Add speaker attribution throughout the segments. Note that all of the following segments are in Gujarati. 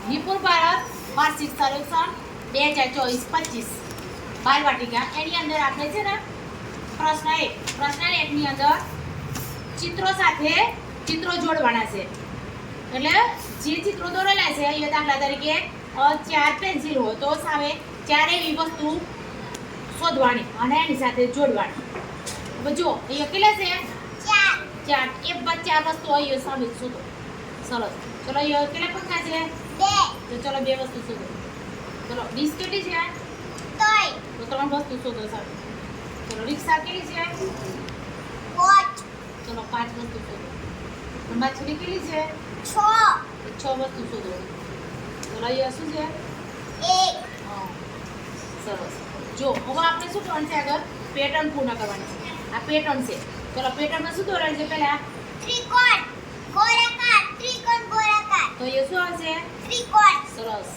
Speaker 1: વિપુલ ભારત વાર્ષિક સર્વેક્ષણ 2024-25 બાલવાટિકા એની અંદર આપણે છે ને પ્રશ્ન 1 ની અંદર ચિત્રો સાથે ચિત્રો જોડવાના છે. એટલે જે ચિત્રો દોરેલા છે એ દાખલા તરીકે 4 પેન્સિલ હોય તો સામે 4 એવી વસ્તુ શોધવાની અને એની સાથે જોડવાની. હવે જો અહીંયા કેટલા છે? 4 એ 4 વસ્તુ અહીંયા સામે શોધો. સરસ. ચલો અહીંયા કેટલા પંખા છે? 2. તો ચલો 2 વસ્તુ શોધો. ચલો ડીશ કેટલી છે? 3. તો 3 વસ્તુ શોધો સામે. ચલો રિક્ષા કેટલી છે? 5. ચલો 5 વસ્તુ શોધો. માછલી કેટલી છે? 6. 6 વસ્તુ શોધો. ચલો અહીંયા શું છે? 1. હા સરસ. જો હવે આપણે શું કરવાનું છે? આગળ પેટર્ન પૂર્ણ કરવાની છે. આ પેટર્ન છે. ચલો પેટર્નમાં શું દોરવાનું છે? પહેલા ત્રિકોણ, ગોળાકાર, ત્રિકોણ, ગોળાકાર. તો એ શું આવશે? ત્રિકોણ. સરસ.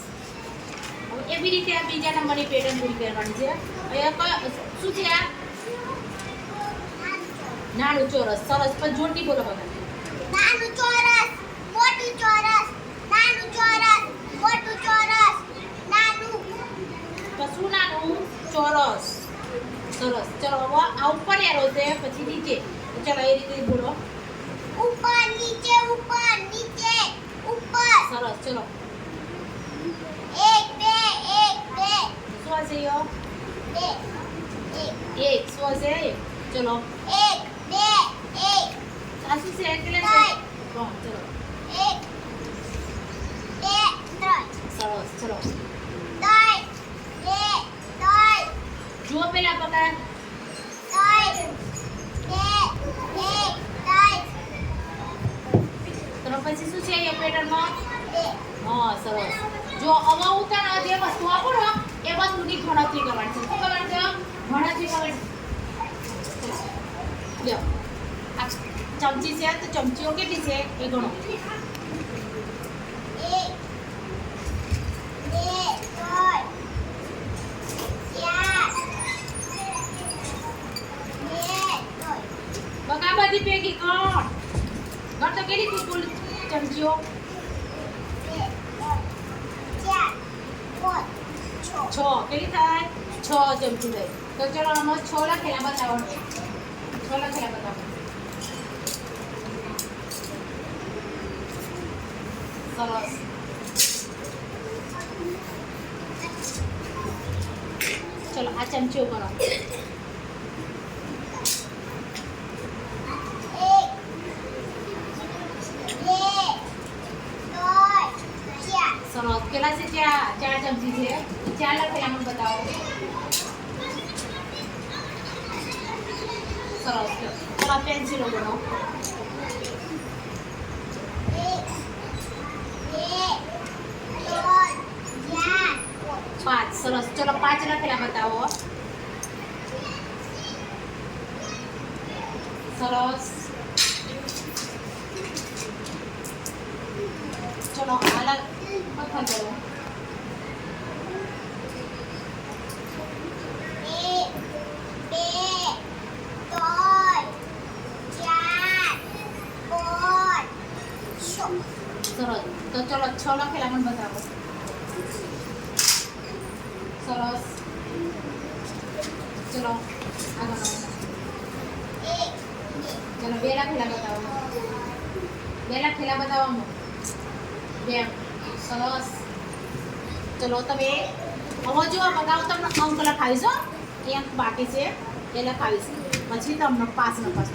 Speaker 1: હવે એવી રીતે આ બીજા નંબરની પેટર્ન પૂરી કરવાની છે. અહીંયા શું છે? આ નાનું ચોરસ. સરસ. પણ જોડતી બોલો બધા. નાનું ચોરસ, મોટું ચોરસ, નાનું ચોરસ, મોટું ચોરસ, નાનું. તો શું નાનું? ચોરસ. સરસ. ચલો હવે આ ઉપર એરો છે પછી નીચે. તો ચલો એ રીતે બોલો. ઉપર નીચે, ઉપર નીચે, ઉપર. સરસ. ચલો 1 2 1 2. શું હશે યો? 2 1. શું હશે? ચલો 1 2 1. આ શું છે? કેટલા છે? 3. ચલો 1 2 3. સરસ. ચલો 3 2 3. જુઓ પેલા પકડ. 3 2 1 3. તો પછી શું છે એ પેટર્નમાં? 2. હા સરસ. જો હવે ઉતાર જે વસ્તુ આપો ને એ વસ્તુની ગણતરી કરવાની છે. શું કરવાનું છે? ગણતરી કરવાની. લ્યો આ ચમચી છે તો ચમચીઓ કેટલી છે એ ગણો. 1 2 3 4 બગા બધી ભેગી ગણ. ગણ તો કેટલી કુલ ચમચીઓ? 6. કેટલી થાય? 6 ચમચી થાય. તો ચલો આમાં 6 લખેલા બતાવો. 6 લખેલા બતાવો. સરસ. ચલો આ ચમચીઓ કરો. 1 2 3 4. સરસ. કેટલા છે? 4 ચમચી છે. 4 લખેલા મને બતાવો. સરસ. ચલો પેન્સિલો ગણો. 5. સરસ. ચલો 5 લખેલા બતાવો. સરસ. ચલો અલગ પથ્થર કરો. 1 2 3 4 5 6. સરસ. તો ચલો 6 લખેલા મને બતાવો. સરસ. ચલો આગળ. 1 ચલો 2 લખેલા બતાવો. 2 લખેલા બતાવો. 2. સરસ. ચલો તમે હવે જો બતાવો તમને અંક લખાવીશ. એ અંક બાકી છે એ લખાવીશ પછી તમને પાસ ન પાસ.